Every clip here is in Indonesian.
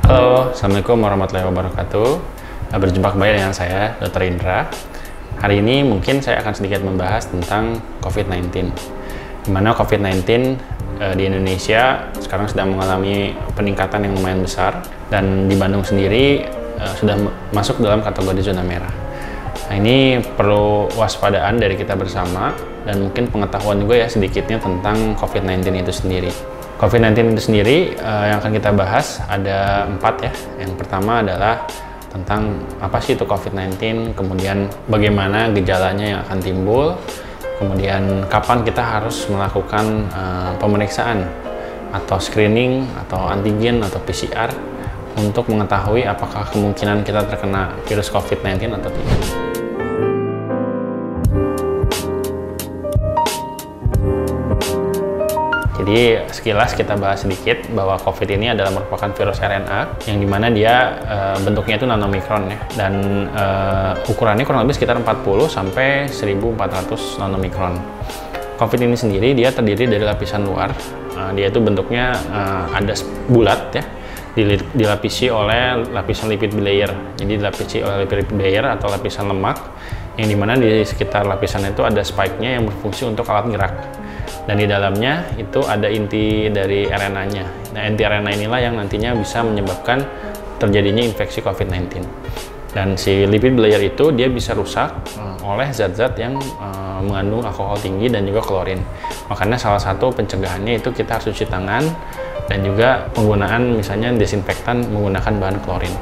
Halo, Assalamualaikum warahmatullahi wabarakatuh. Berjumpa kembali dengan saya, Dr. Indra. Hari ini mungkin saya akan sedikit membahas tentang COVID-19. Di mana COVID-19 di Indonesia sekarang sedang mengalami peningkatan yang lumayan besar, dan di Bandung sendiri sudah masuk dalam kategori zona merah. Nah, ini perlu waspadaan dari kita bersama dan mungkin pengetahuan juga ya sedikitnya tentang COVID-19 itu sendiri. COVID-19 itu sendiri yang akan kita bahas ada 4 ya. Yang pertama adalah tentang apa sih itu COVID-19, kemudian bagaimana gejalanya yang akan timbul, kemudian kapan kita harus melakukan pemeriksaan atau screening atau antigen atau PCR untuk mengetahui apakah kemungkinan kita terkena virus COVID-19 atau tidak. Jadi sekilas kita bahas sedikit bahwa COVID ini adalah merupakan virus RNA yang dimana dia bentuknya itu nanomikron ya, dan ukurannya kurang lebih sekitar 40 sampai 1400 nanomikron. COVID ini sendiri dia terdiri dari lapisan luar, dia itu bentuknya ada bulat ya, dilapisi oleh lapisan lipid bilayer. Jadi dilapisi oleh lipid bilayer atau lapisan lemak yang dimana di sekitar lapisan itu ada spike-nya yang berfungsi untuk alat gerak. Dan di dalamnya itu ada inti dari RNA-nya. Nah, inti RNA inilah yang nantinya bisa menyebabkan terjadinya infeksi COVID-19. Dan si lipid bilayer itu dia bisa rusak oleh zat-zat yang mengandung alkohol tinggi dan juga klorin. Makanya salah satu pencegahannya itu kita harus cuci tangan dan juga penggunaan misalnya desinfektan menggunakan bahan klorin.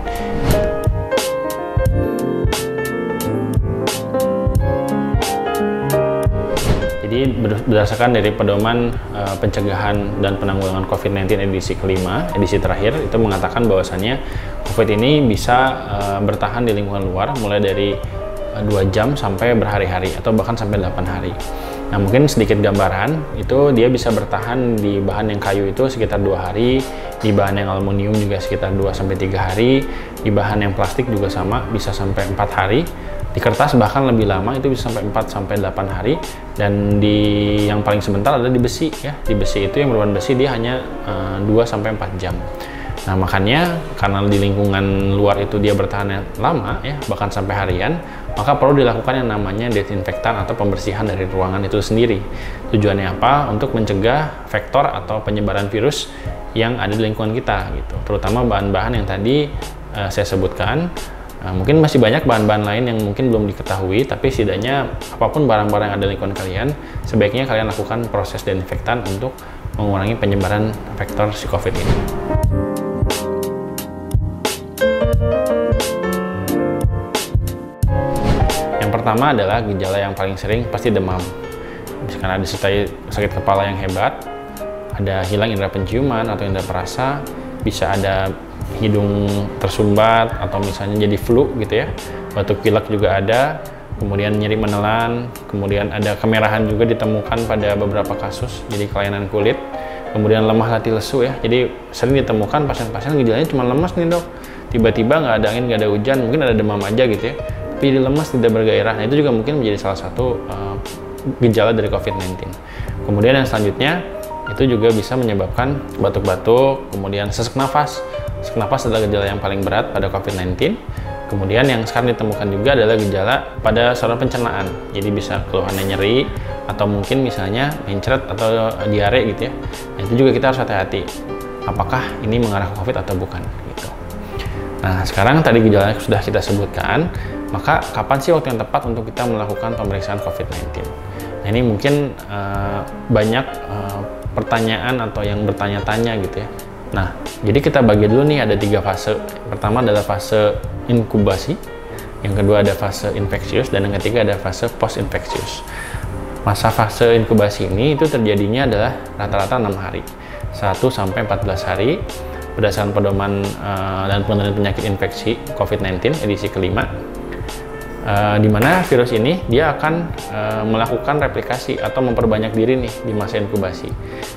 Jadi berdasarkan dari pedoman pencegahan dan penanggulangan COVID-19 edisi kelima, edisi terakhir, itu mengatakan bahwasannya COVID ini bisa bertahan di lingkungan luar mulai dari 2 jam sampai berhari-hari atau bahkan sampai 8 hari. Nah, mungkin sedikit gambaran, itu dia bisa bertahan di bahan yang kayu itu sekitar 2 hari, di bahan yang aluminium juga sekitar 2-3 hari, di bahan yang plastik juga sama, bisa sampai 4 hari. Di kertas bahkan lebih lama, itu bisa sampai 4-8 hari, dan di yang paling sebentar ada di besi ya. Di besi itu yang berbahan besi dia hanya 2-4 jam. Nah, makanya karena di lingkungan luar itu dia bertahan lama ya, bahkan sampai harian, maka perlu dilakukan yang namanya desinfektan atau pembersihan dari ruangan itu sendiri. Tujuannya apa? Untuk mencegah vektor atau penyebaran virus yang ada di lingkungan kita gitu. Terutama bahan-bahan yang tadi saya sebutkan. Mungkin masih banyak bahan-bahan lain yang mungkin belum diketahui, tapi setidaknya apapun barang-barang yang ada di lingkungan kalian, sebaiknya kalian lakukan proses desinfektan untuk mengurangi penyebaran vektor si COVID ini. Yang pertama adalah gejala yang paling sering pasti demam. Karena disertai sakit kepala yang hebat, ada hilang indera penciuman atau indera perasa, bisa ada hidung tersumbat atau misalnya jadi flu gitu ya, batuk pilek juga ada, kemudian nyeri menelan, kemudian ada kemerahan juga ditemukan pada beberapa kasus, jadi kelainan kulit, kemudian lemah latih lesu ya. Jadi sering ditemukan pasien-pasien gejalanya cuma lemas nih dok, tiba-tiba nggak ada angin, nggak ada hujan, mungkin ada demam aja gitu ya, tapi jadi lemas, tidak bergairah. Nah, itu juga mungkin menjadi salah satu gejala dari COVID-19. Kemudian yang selanjutnya itu juga bisa menyebabkan batuk-batuk, kemudian sesak nafas. Sesak nafas adalah gejala yang paling berat pada COVID-19. Kemudian yang sekarang ditemukan juga adalah gejala pada saluran pencernaan. Jadi bisa keluhannya nyeri, atau mungkin misalnya mencret atau diare gitu ya. Nah, itu juga kita harus hati-hati. Apakah ini mengarah ke COVID atau bukan gitu. Nah, sekarang tadi gejalanya sudah kita sebutkan, maka kapan sih waktu yang tepat untuk kita melakukan pemeriksaan COVID-19? Nah, ini mungkin banyak pertanyaan atau yang bertanya-tanya gitu ya. Nah, jadi kita bagi dulu nih ada 3 fase. Pertama adalah fase inkubasi, yang kedua ada fase infeksius, dan yang ketiga ada fase post-infeksius. Masa fase inkubasi ini itu terjadinya adalah rata-rata 6 hari, 1-14 hari, berdasarkan pedoman dan pengendalian penyakit infeksi COVID-19 edisi kelima. Di mana virus ini dia akan melakukan replikasi atau memperbanyak diri nih di masa inkubasi.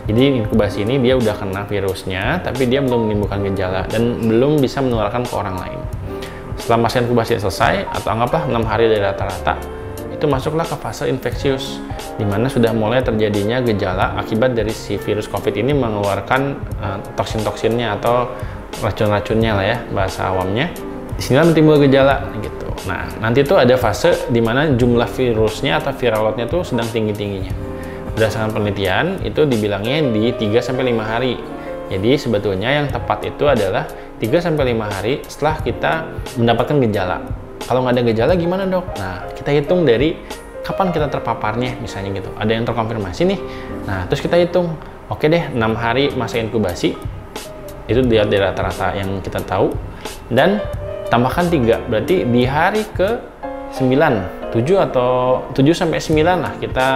Jadi inkubasi ini dia udah kena virusnya, tapi dia belum menimbulkan gejala dan belum bisa menularkan ke orang lain. Setelah masa inkubasi selesai, atau anggaplah 6 hari dari rata-rata, itu masuklah ke fase infeksius, di mana sudah mulai terjadinya gejala akibat dari si virus COVID ini mengeluarkan toksin-toksinnya atau racun-racunnya lah ya, bahasa awamnya. Disinilah timbul gejala gitu. Nah, nanti tuh ada fase di mana jumlah virusnya atau viral loadnya tuh sedang tinggi-tingginya. Berdasarkan penelitian, itu dibilangnya di 3-5 hari. Jadi sebetulnya yang tepat itu adalah 3-5 hari setelah kita mendapatkan gejala. Kalau nggak ada gejala gimana dok? Nah, kita hitung dari kapan kita terpaparnya misalnya gitu. Ada yang terkonfirmasi nih. Nah, terus kita hitung. Oke deh, 6 hari masa inkubasi. Itu dia dari rata-rata yang kita tahu. Dan tambahkan 3, berarti di hari ke 9, 7 atau 7-9 lah kita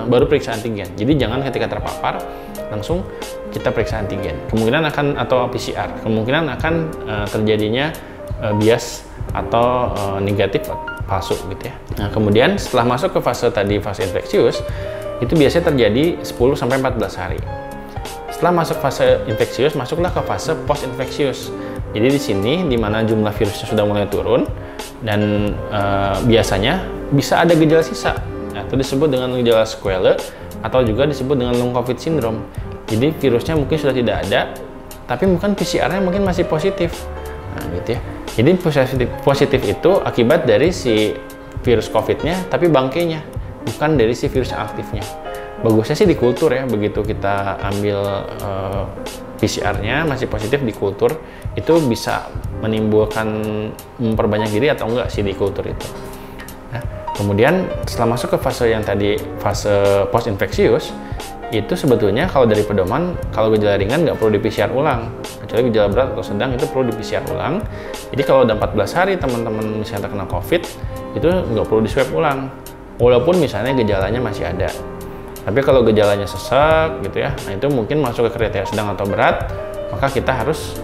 baru periksa antigen. Jadi jangan ketika terpapar langsung kita periksa antigen. Kemungkinan akan, atau PCR, kemungkinan akan terjadinya bias atau negatif palsu gitu ya. Nah, kemudian setelah masuk ke fase tadi, fase infeksius, itu biasanya terjadi 10-14 hari. Setelah masuk fase infeksius, masuklah ke fase post infeksius. Jadi di sini di mana jumlah virusnya sudah mulai turun dan biasanya bisa ada gejala sisa. Nah, itu disebut dengan gejala sequelae atau juga disebut dengan long COVID syndrome. Jadi virusnya mungkin sudah tidak ada, tapi mungkin PCR-nya mungkin masih positif. Nah, gitu ya. Jadi positif itu akibat dari si virus COVID-nya, tapi bangkainya, bukan dari si virus aktifnya. Bagusnya sih di kultur ya, begitu kita ambil PCR-nya masih positif di kultur, itu bisa menimbulkan memperbanyak diri atau enggak sih di kultur itu. Nah, kemudian setelah masuk ke fase yang tadi, fase post infeksius, itu sebetulnya kalau dari pedoman, kalau gejala ringan nggak perlu di PCR ulang, kecuali gejala berat atau sedang itu perlu di PCR ulang. Jadi kalau udah 14 hari teman-teman misalnya terkena COVID, itu nggak perlu di swab ulang, walaupun misalnya gejalanya masih ada. Tapi kalau gejalanya sesak gitu ya, nah itu mungkin masuk ke kriteria sedang atau berat, maka kita harus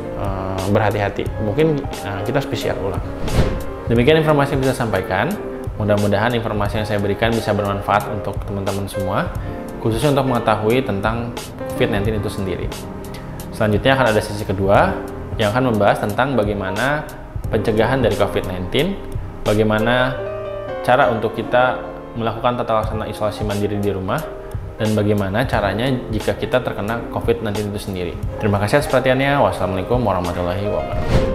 berhati-hati. Mungkin kita harus PCR ulang. Demikian informasi yang bisa saya sampaikan. Mudah-mudahan informasi yang saya berikan bisa bermanfaat untuk teman-teman semua, khususnya untuk mengetahui tentang COVID-19 itu sendiri. Selanjutnya akan ada sesi kedua yang akan membahas tentang bagaimana pencegahan dari COVID-19, bagaimana cara untuk kita melakukan tata laksana isolasi mandiri di rumah, dan bagaimana caranya jika kita terkena COVID-19 itu sendiri. Terima kasih atas perhatiannya. Wassalamualaikum warahmatullahi wabarakatuh.